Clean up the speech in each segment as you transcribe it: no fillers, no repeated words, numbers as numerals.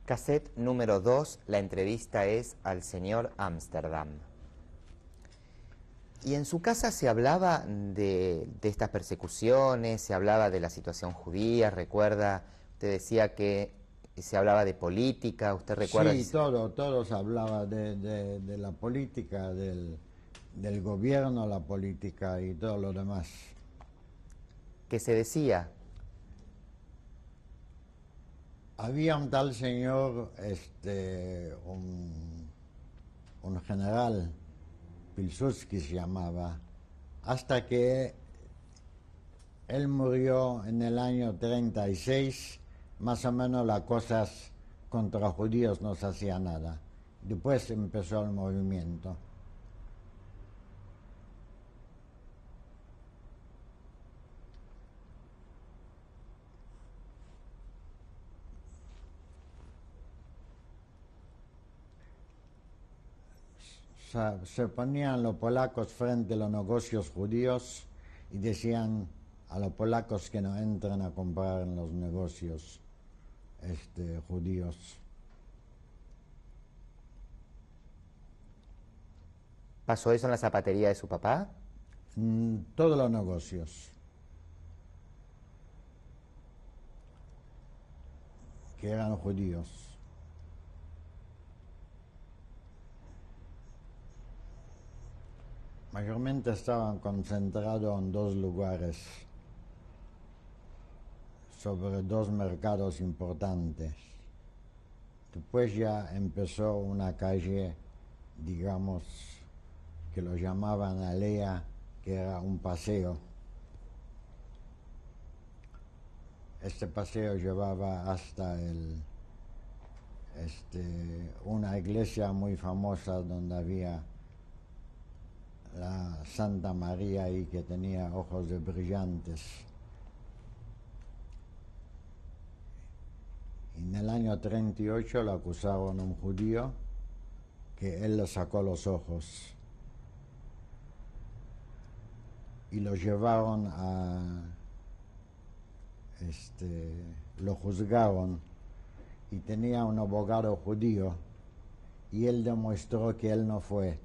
Cassette número 2, la entrevista es al señor Ámsterdam. Y en su casa se hablaba de estas persecuciones, se hablaba de la situación judía, recuerda, usted decía que se hablaba de política, usted recuerda... Sí, todos hablaba de la política, del gobierno, la política y todo lo demás. ¿Qué se decía? Había un tal señor, un general, Pilsudski se llamaba, hasta que él murió en el año 36, más o menos las cosas contra judíos no se hacía nada. Después empezó el movimiento. Se ponían los polacos frente a los negocios judíos y decían a los polacos que no entren a comprar en los negocios judíos. ¿Pasó eso en la zapatería de su papá? Todos los negocios que eran judíos. Mayormente estaban concentrados en dos lugares, sobre dos mercados importantes. Después ya empezó una calle, digamos, que lo llamaban Alea, que era un paseo. Este paseo llevaba hasta una iglesia muy famosa donde había la Santa María ahí, que tenía ojos de brillantes. En el año 38 lo acusaron a un judío que él le sacó los ojos y lo llevaron lo juzgaron, y tenía un abogado judío y él demostró que él no fue,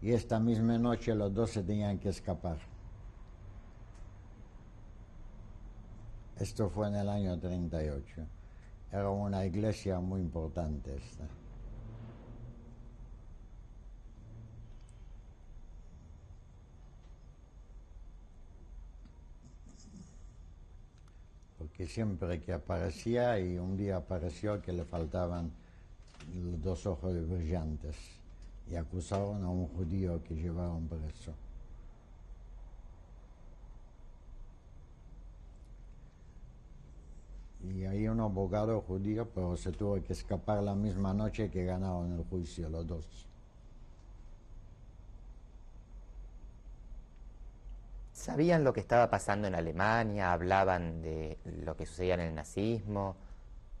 y esta misma noche los dos se tenían que escapar. Esto fue en el año 38. Era una iglesia muy importante esta. Porque siempre que aparecía, y un día apareció que le faltaban los dos ojos brillantes, y acusaron a un judío que llevaron preso. Y hay un abogado judío, pero se tuvo que escapar la misma noche que ganaron el juicio los dos. ¿Sabían lo que estaba pasando en Alemania? ¿Hablaban de lo que sucedía en el nazismo?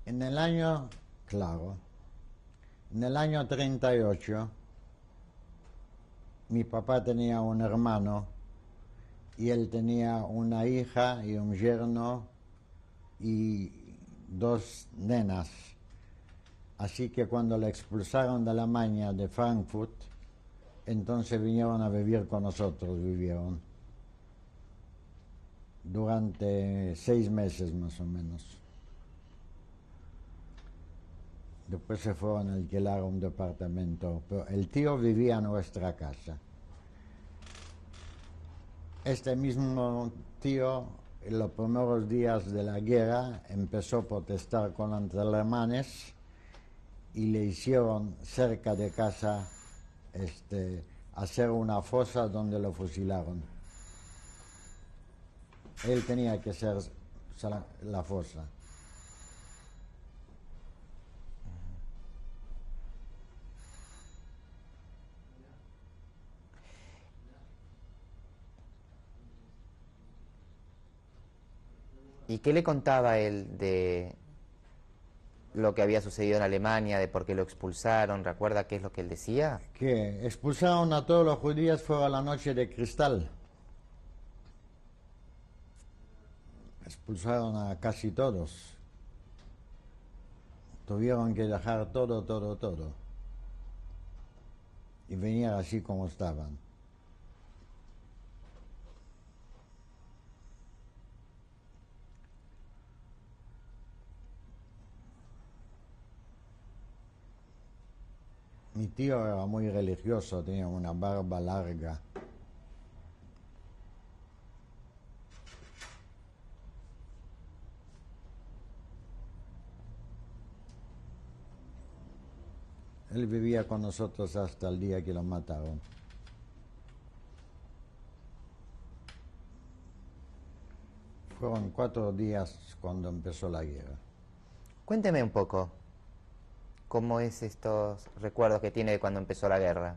En el año, claro, en el año 38, mi papá tenía un hermano y él tenía una hija y un yerno y dos nenas. Así que cuando le expulsaron de Alemania, de Frankfurt, entonces vinieron a vivir con nosotros, vivieron durante 6 meses más o menos. Después se fueron a alquilar un departamento, pero el tío vivía en nuestra casa. Este mismo tío, en los primeros días de la guerra, empezó a protestar con los alemanes y le hicieron cerca de casa hacer una fosa donde lo fusilaron. Él tenía que hacer la fosa. ¿Y qué le contaba él de lo que había sucedido en Alemania, de por qué lo expulsaron? ¿Recuerda qué es lo que él decía? Que expulsaron a todos los judíos, fue a la noche de cristal. Expulsaron a casi todos. tuvieron que dejar todo, todo, todo. Y venir así como estaban. Mi tío era muy religioso, tenía una barba larga. Él vivía con nosotros hasta el día que lo mataron. Fueron 4 días cuando empezó la guerra. Cuénteme un poco, ¿cómo es estos recuerdos que tiene de cuando empezó la guerra?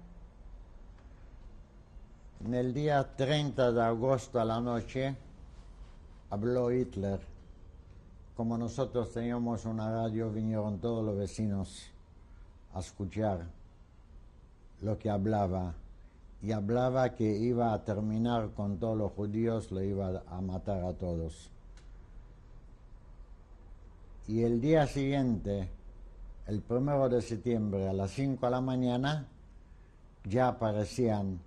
En el día 30 de agosto a la noche habló Hitler. Como nosotros teníamos una radio, vinieron todos los vecinos a escuchar lo que hablaba. Y hablaba que iba a terminar con todos los judíos, lo iba a matar a todos. Y el día siguiente, el 1 de septiembre, a las 5 de la mañana, ya aparecían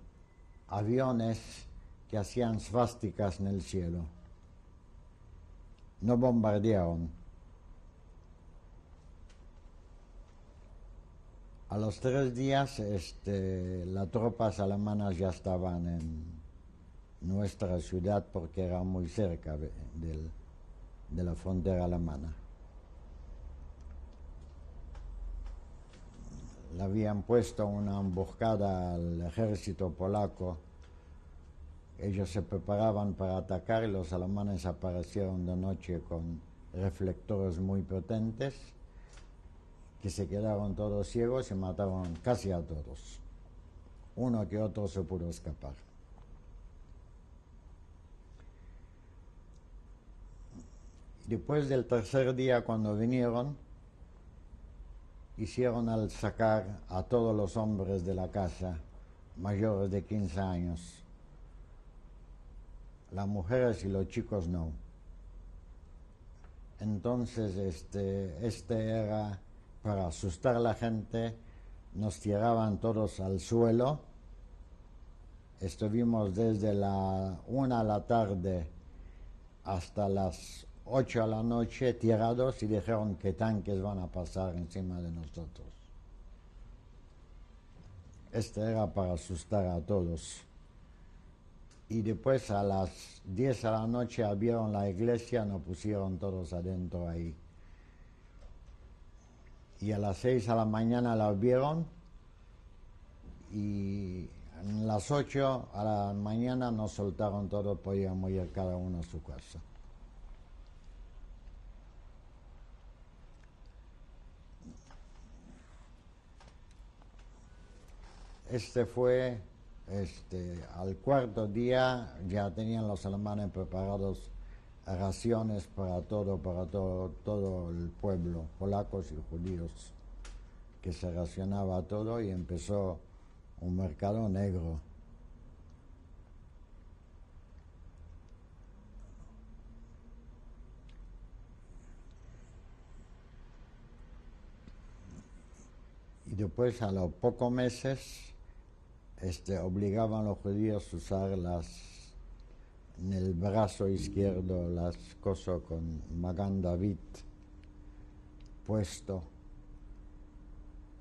aviones que hacían svásticas en el cielo. No bombardearon. A los 3 días, las tropas alemanas ya estaban en nuestra ciudad porque era muy cerca de la frontera alemana. Le habían puesto una emboscada al ejército polaco. Ellos se preparaban para atacar y los alemanes aparecieron de noche con reflectores muy potentes, que se quedaron todos ciegos y mataron casi a todos. Uno que otro se pudo escapar. Después del tercer día, cuando vinieron, hicieron al sacar a todos los hombres de la casa, mayores de 15 años. Las mujeres y los chicos no. Entonces, era para asustar a la gente, nos tiraban todos al suelo. Estuvimos desde la 1 de la tarde hasta las 8 de la noche tirados y dijeron que tanques van a pasar encima de nosotros. Era para asustar a todos. Y después a las 10 de la noche abrieron la iglesia, nos pusieron todos adentro ahí. Y a las 6 de la mañana la abrieron y a las 8 de la mañana nos soltaron todos, podíamos ir cada uno a su casa. Fue, al cuarto día ya tenían los alemanes preparados raciones para todo el pueblo, polacos y judíos, que se racionaba todo y empezó un mercado negro. Y después, a los pocos meses, obligaban a los judíos a usar en el brazo izquierdo las cosas con Magán David puesto,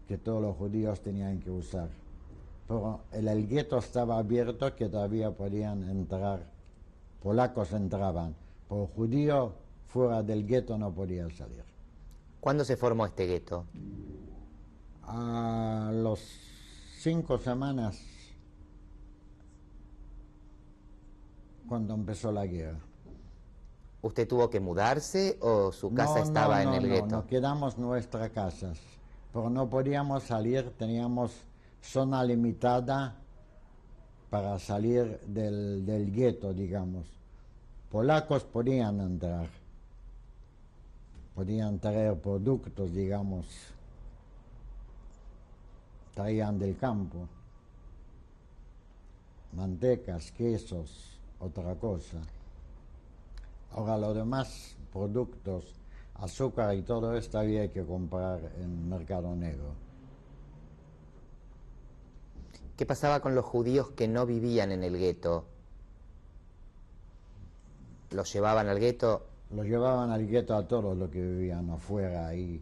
que todos los judíos tenían que usar. Pero el gueto estaba abierto, que todavía podían entrar, polacos entraban, pero judío fuera del gueto no podía salir. ¿Cuándo se formó este gueto? A los 5 semanas, cuando empezó la guerra. ¿Usted tuvo que mudarse o su casa estaba en el gueto? No, nos quedamos en nuestras casas, pero no podíamos salir, teníamos zona limitada para salir del gueto, digamos. Polacos podían entrar, podían traer productos, digamos, traían del campo, mantecas, quesos, otra cosa. Ahora los demás productos, azúcar y todo esto había que comprar en mercado negro. ¿Qué pasaba con los judíos que no vivían en el gueto? ¿Los llevaban al gueto? Los llevaban al gueto a todos los que vivían afuera ahí,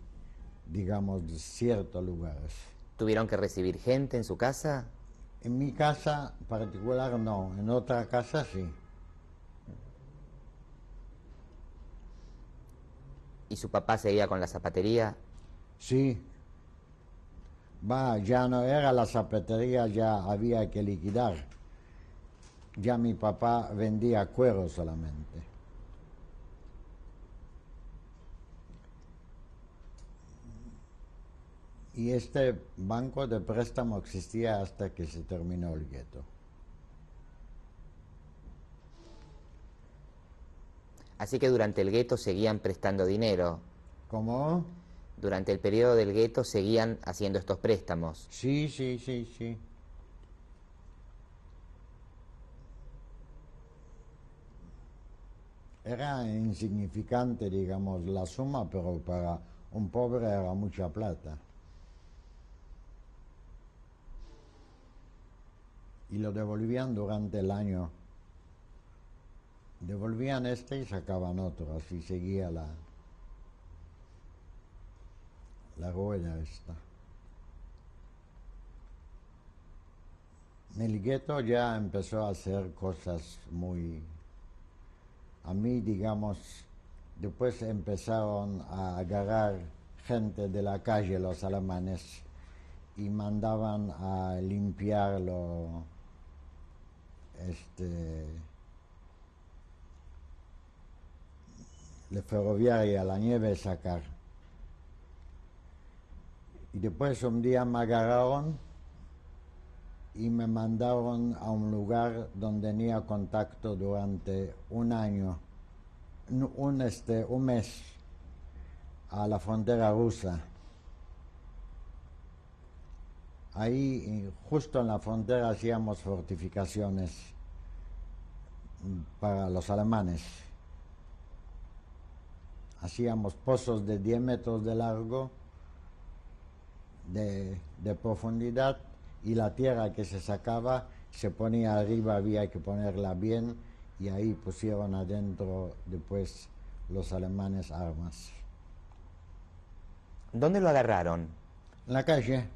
digamos, de ciertos lugares. ¿Tuvieron que recibir gente en su casa? En mi casa particular no, en otra casa sí. ¿Y su papá seguía con la zapatería? Sí. Ya no era la zapatería, ya había que liquidar. Ya mi papá vendía cuero solamente. Y este banco de préstamo existía hasta que se terminó el gueto. Así que durante el gueto seguían prestando dinero. ¿Cómo? Durante el periodo del gueto seguían haciendo estos préstamos. Sí, sí, sí, sí. Era insignificante, digamos, la suma, pero para un pobre era mucha plata. Y lo devolvían durante el año. Devolvían este y sacaban otro, así seguía la rueda esta. El gueto ya empezó a hacer cosas muy... A mí, digamos, después empezaron a agarrar gente de la calle, los alemanes, y mandaban a limpiarlo, la ferroviaria, la nieve sacar. Y después un día me agarraron y me mandaron a un lugar donde tenía contacto durante un año, un mes, a la frontera rusa. Ahí, justo en la frontera, hacíamos fortificaciones para los alemanes. Hacíamos pozos de 10 metros de largo, de profundidad, y la tierra que se sacaba se ponía arriba, había que ponerla bien, y ahí pusieron adentro después los alemanes armas. ¿Dónde lo agarraron? En la calle.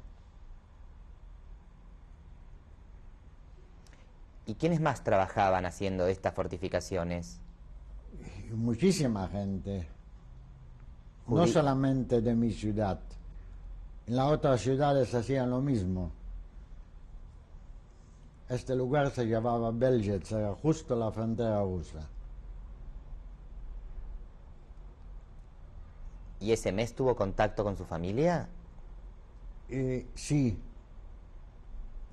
¿Y quiénes más trabajaban haciendo estas fortificaciones? Muchísima gente. No solamente de mi ciudad. En las otras ciudades hacían lo mismo. Este lugar se llamaba Belzec, era justo la frontera rusa. ¿Y ese mes tuvo contacto con su familia? Sí.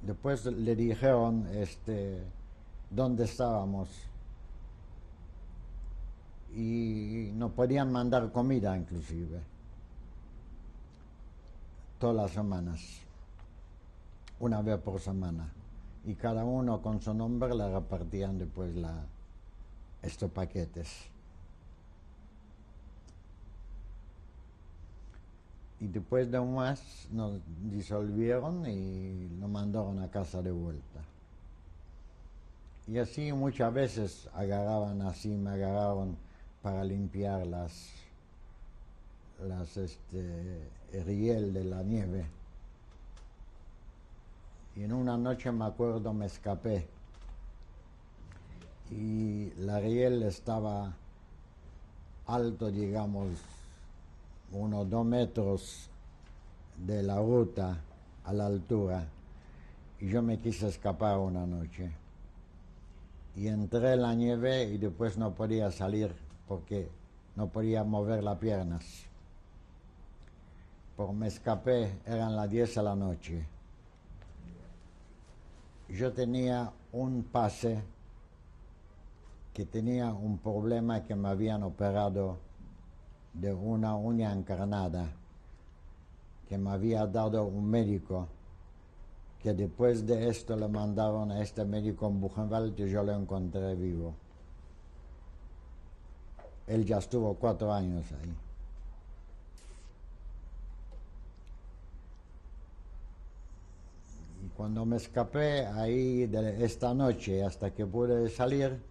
Después le dijeron dónde estábamos. Y nos podían mandar comida inclusive. Todas las semanas. Una vez por semana. Y cada uno con su nombre le repartían después estos paquetes. Y después de un mes nos disolvieron y nos mandaron a casa de vuelta. Y así muchas veces me agarraron para limpiar el riel de la nieve. Y en una noche me acuerdo me escapé y la riel estaba alto, digamos, unos 2 metros de la ruta a la altura, y yo me quise escapar una noche. Y entré en la nieve y después no podía salir porque no podía mover las piernas. Pero me escapé, eran las 10 de la noche. Yo tenía un pase que tenía un problema, que me habían operado de una uña encarnada, que me había dado un médico, que después de esto le mandaron a este médico en Buchenwald y yo lo encontré vivo. Él ya estuvo 4 años ahí. Cuando me escapé ahí de esta noche hasta que pude salir,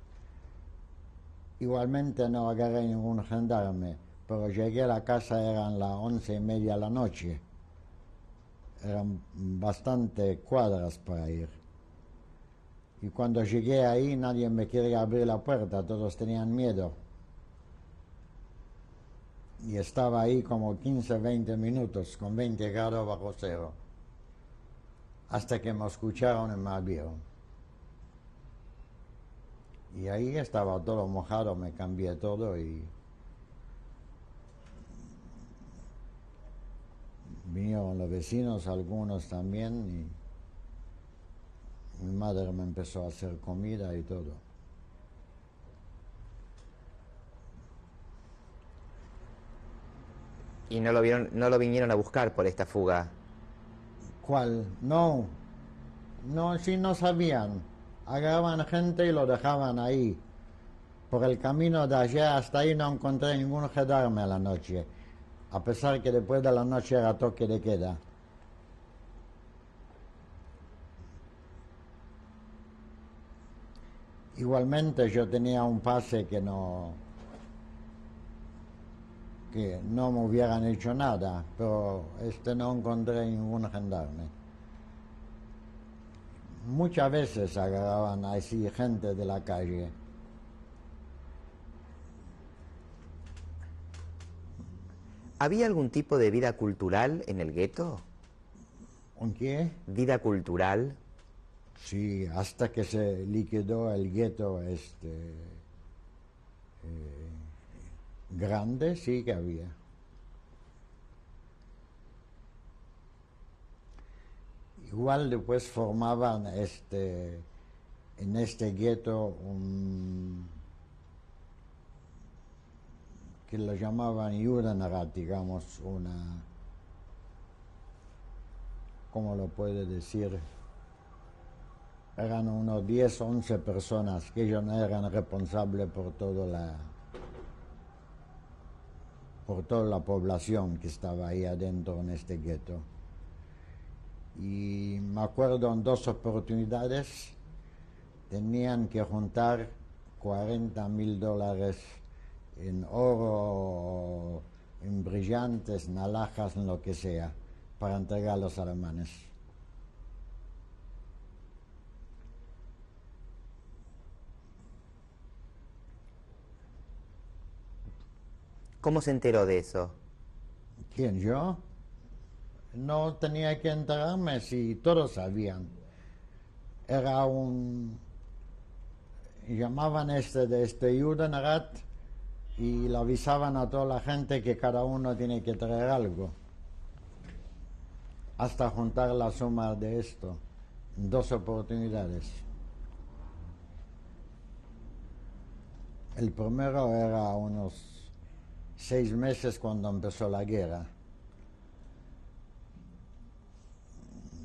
igualmente no agarré ningún gendarme, pero llegué a la casa, eran las 11:30 de la noche. Eran bastante cuadras para ir. Y cuando llegué ahí nadie me quería abrir la puerta, todos tenían miedo. Y estaba ahí como 15, 20 minutos con 20 grados bajo cero. Hasta que me escucharon y me abrieron. Y ahí estaba todo mojado, me cambié todo y vinieron los vecinos, algunos también, y mi madre me empezó a hacer comida y todo. ¿Y no lo vieron, no lo vinieron a buscar por esta fuga? ¿Cuál? No, no, sí no sabían. Agarraban gente y lo dejaban ahí. Por el camino de allá hasta ahí no encontré ningún gendarme a la noche, a pesar que después de la noche era toque de queda. Igualmente yo tenía un pase que no me hubieran hecho nada, pero no encontré ningún gendarme. Muchas veces agarraban así gente de la calle. ¿Había algún tipo de vida cultural en el gueto? ¿Un qué? ¿Vida cultural? Sí, hasta que se liquidó el gueto grande, sí que había. Igual después formaban en este gueto que lo llamaban Judenrat, digamos, ¿cómo lo puede decir? Eran unos 10, 11 personas que ellos no eran responsables por toda la población que estaba ahí adentro en este gueto. Y me acuerdo en 2 oportunidades tenían que juntar $40,000 en oro, en brillantes, en alhajas, en lo que sea, para entregar a los alemanes. ¿Cómo se enteró de eso? ¿Quién, yo? No tenía que enterarme si todos sabían. Era llamaban de este Judenrat y le avisaban a toda la gente que cada uno tiene que traer algo. Hasta juntar la suma de esto. 2 oportunidades. El primero era unos 6 meses cuando empezó la guerra.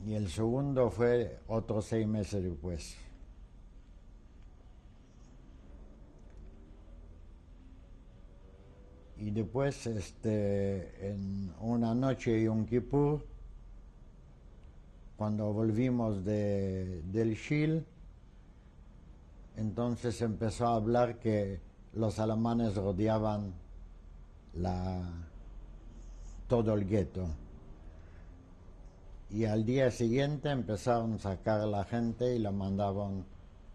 Y el segundo fue otros 6 meses después. Y después, en una noche Yom Kippur, cuando volvimos del Shil, entonces empezó a hablar que los alemanes rodeaban todo el gueto. Y al día siguiente empezaron a sacar a la gente y la mandaban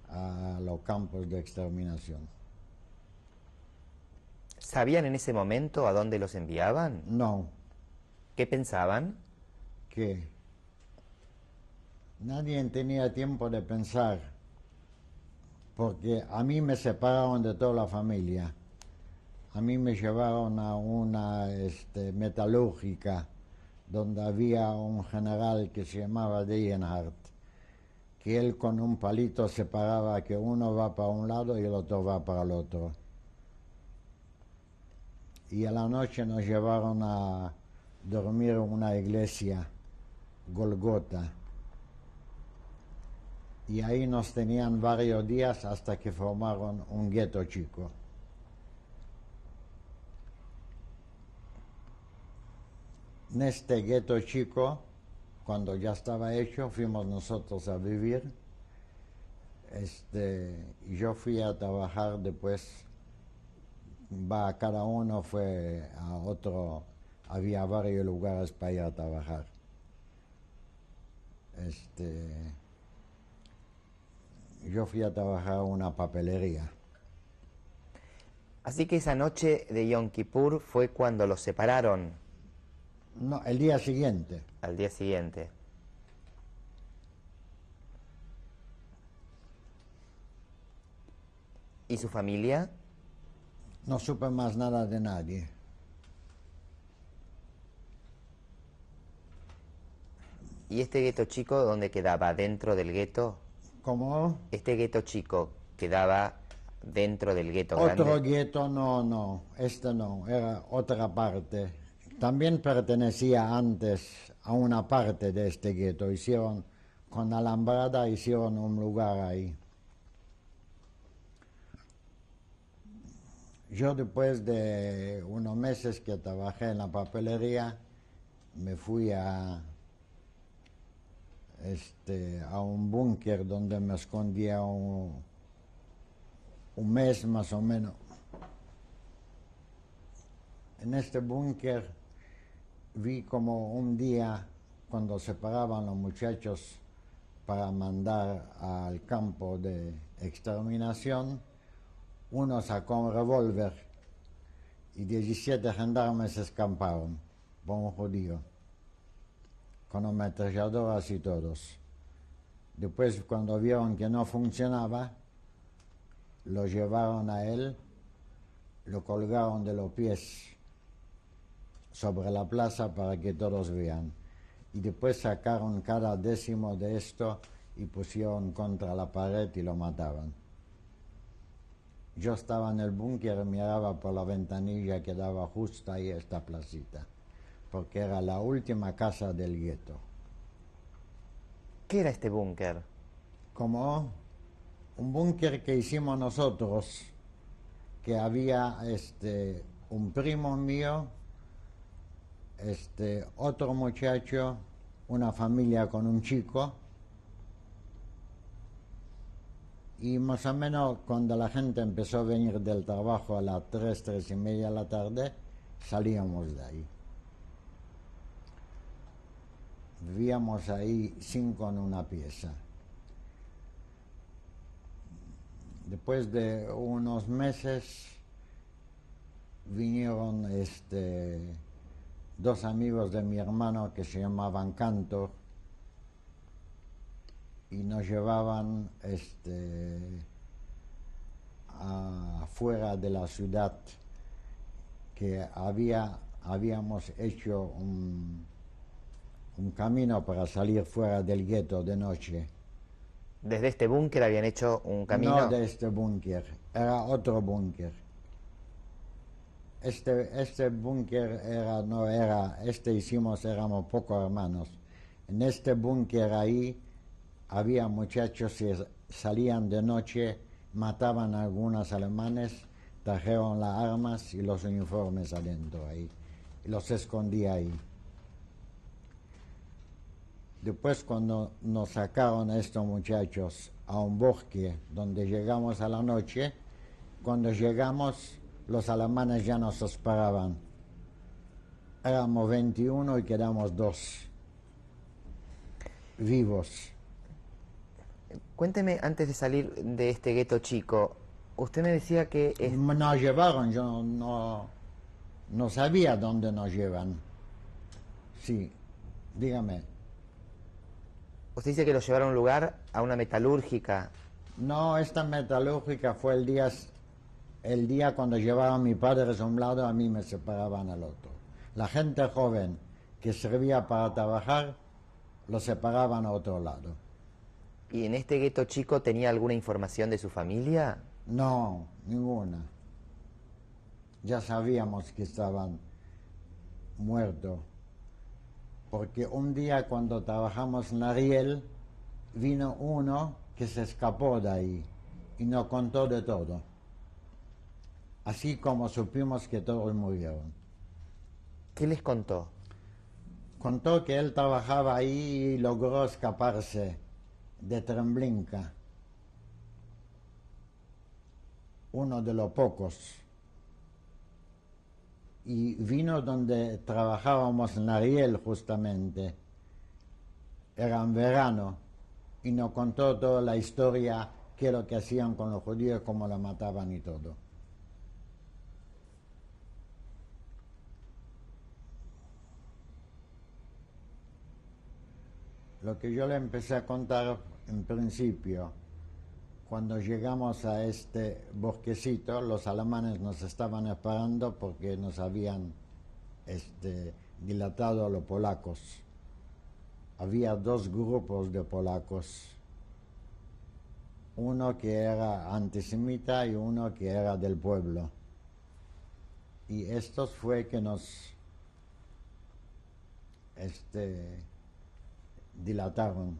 a los campos de exterminación. ¿Sabían en ese momento a dónde los enviaban? No, ¿Qué pensaban? que nadie tenía tiempo de pensar, porque a mí me separaron de toda la familia. A mí me llevaron a una metalúrgica donde había un general que se llamaba Degenhardt, que él con un palito separaba que uno va para un lado y el otro va para el otro. Y a la noche nos llevaron a dormir en una iglesia, Golgota. Y ahí nos tenían varios días hasta que formaron un gueto chico. En este gueto chico cuando ya estaba hecho, fuimos nosotros a vivir. Y yo fui a trabajar después, cada uno fue a otro, había varios lugares para ir a trabajar. Yo fui a trabajar en una papelería. Así que esa noche de Yom Kippur fue cuando los separaron. No, el día siguiente. Al día siguiente. ¿Y su familia? No supe más nada de nadie. ¿Y este gueto chico dónde quedaba? ¿Dentro del gueto? ¿Cómo? ¿Este gueto chico quedaba dentro del gueto Otro grande? gueto, no, no, era otra parte. También pertenecía antes a una parte de este gueto. Hicieron, con alambrada, hicieron un lugar ahí. Yo después de unos meses que trabajé en la papelería, me fui a un búnker donde me escondía un mes más o menos. En este búnker vi como un día, cuando se paraban los muchachos para mandar al campo de exterminación, uno sacó un revólver y 17 gendarmes escaparon por un judío, con ametralladoras y todos. Después, cuando vieron que no funcionaba, lo llevaron a él, lo colgaron de los pies sobre la plaza para que todos vean. Y después sacaron cada décimo de esto y pusieron contra la pared y lo mataban. Yo estaba en el búnker, miraba por la ventanilla que daba justo ahí a esta placita, porque era la última casa del gueto. ¿Qué era este búnker? Como un búnker que hicimos nosotros, que había un primo mío, otro muchacho, una familia con un chico, y más o menos cuando la gente empezó a venir del trabajo a las 3:30 de la tarde, salíamos de ahí. Vivíamos ahí 5 en una pieza. Después de unos meses vinieron 2 amigos de mi hermano que se llamaban Cantor y nos llevaban afuera de la ciudad, que habíamos hecho un camino para salir fuera del gueto de noche. ¿Desde este búnker habían hecho un camino? No de este búnker, era otro búnker. Este búnker hicimos, éramos pocos hermanos. En este búnker ahí había muchachos que salían de noche, mataban a algunos alemanes, trajeron las armas y los uniformes adentro ahí, y los escondía ahí. Después, cuando nos sacaron a estos muchachos a un bosque donde llegamos a la noche, cuando llegamos los alemanes ya nos esperaban. Éramos 21 y quedamos 2 vivos. Cuénteme, antes de salir de este gueto chico, usted me decía que... Nos llevaron, yo no sabía dónde nos llevan. Sí, dígame. Usted dice que lo llevaron a un lugar, a una metalúrgica. No, esta metalúrgica fue el día cuando llevaban a mi padre a un lado, a mí me separaban al otro. La gente joven que servía para trabajar, lo separaban a otro lado. ¿Y en este gueto chico tenía alguna información de su familia? No, ninguna. Ya sabíamos que estaban muertos. Porque un día cuando trabajamos en Ariel, vino uno que se escapó de ahí y nos contó de todo. Así como supimos que todos murieron. ¿Qué les contó? contó que él trabajaba ahí y logró escaparse de Treblinka, uno de los pocos. Y vino donde trabajábamos en Ariel justamente, era en verano, y nos contó toda la historia, qué es lo que hacían con los judíos, cómo los mataban y todo. Lo que yo le empecé a contar en principio, cuando llegamos a este bosquecito, los alemanes nos estaban esperando porque nos habían dilatado a los polacos. Había dos grupos de polacos, uno que era antisemita y uno que era del pueblo. Y estos fue que nos dilataron.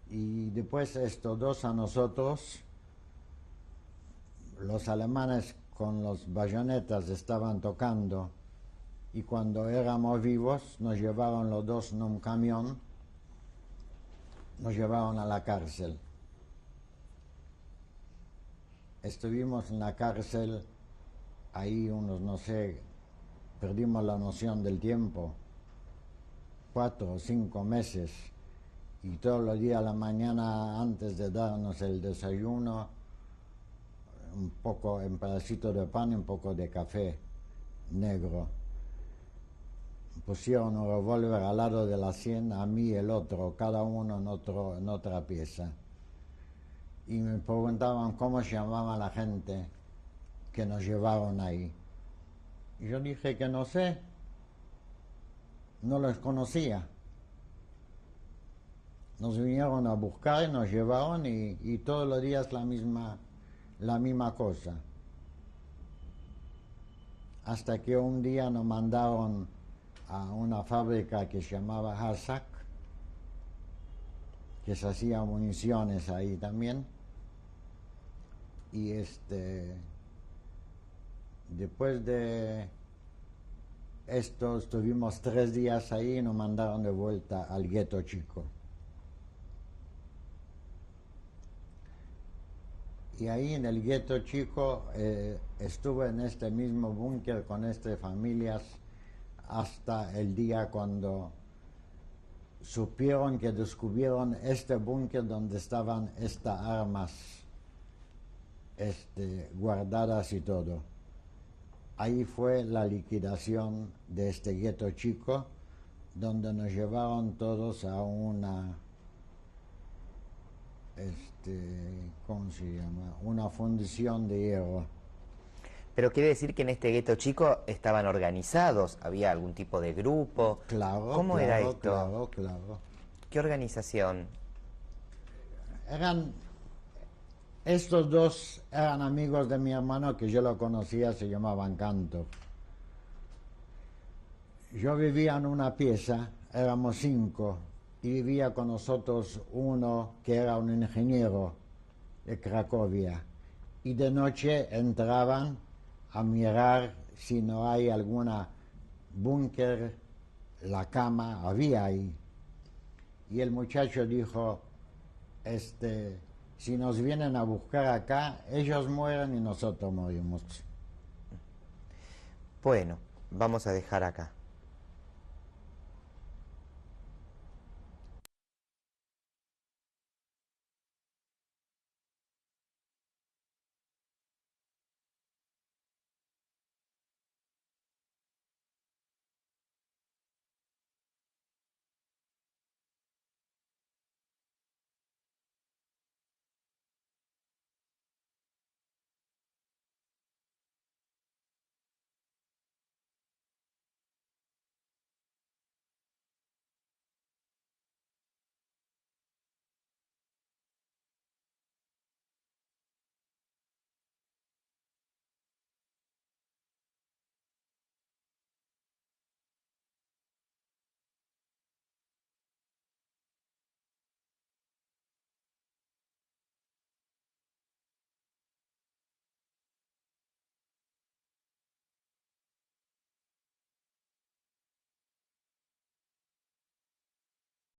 Y después estos dos a nosotros, los alemanes con los bayonetas estaban tocando, y cuando éramos vivos nos llevaron los dos en un camión, nos llevaron a la cárcel. Estuvimos en la cárcel ahí unos, no sé, perdimos la noción del tiempo, 4 o 5 meses, y todos los días a la mañana, antes de darnos el desayuno, un poco, un pedacito de pan y un poco de café negro. Pusieron un revólver al lado de la sien, a mí y el otro, cada uno en otra pieza. Y me preguntaban cómo se llamaba la gente que nos llevaron ahí. Y yo dije que no sé, no los conocía. Nos vinieron a buscar y nos llevaron y todos los días la misma cosa. Hasta que un día nos mandaron a una fábrica que se llamaba Hasak, que se hacía municiones ahí también. Y después de esto estuvimos 3 días ahí y nos mandaron de vuelta al gueto chico. Y ahí en el gueto chico estuve en este mismo búnker con estas familias hasta el día cuando supieron que descubrieron este búnker donde estaban estas armas guardadas y todo. Ahí fue la liquidación de este gueto chico, donde nos llevaron todos a una ¿cómo se llama? Una fundición de hierro. Pero quiere decir que en este gueto chico estaban organizados, había algún tipo de grupo. Claro. ¿Cómo era esto? Claro. ¿Qué organización? Estos dos eran amigos de mi hermano que yo lo conocía, se llamaban Cantor. Yo vivía en una pieza, éramos 5, y vivía con nosotros uno que era un ingeniero de Cracovia. Y de noche entraban a mirar si no hay alguna búnker, la cama, había ahí. Y el muchacho dijo, si nos vienen a buscar acá, ellos mueren y nosotros morimos. Bueno, vamos a dejar acá.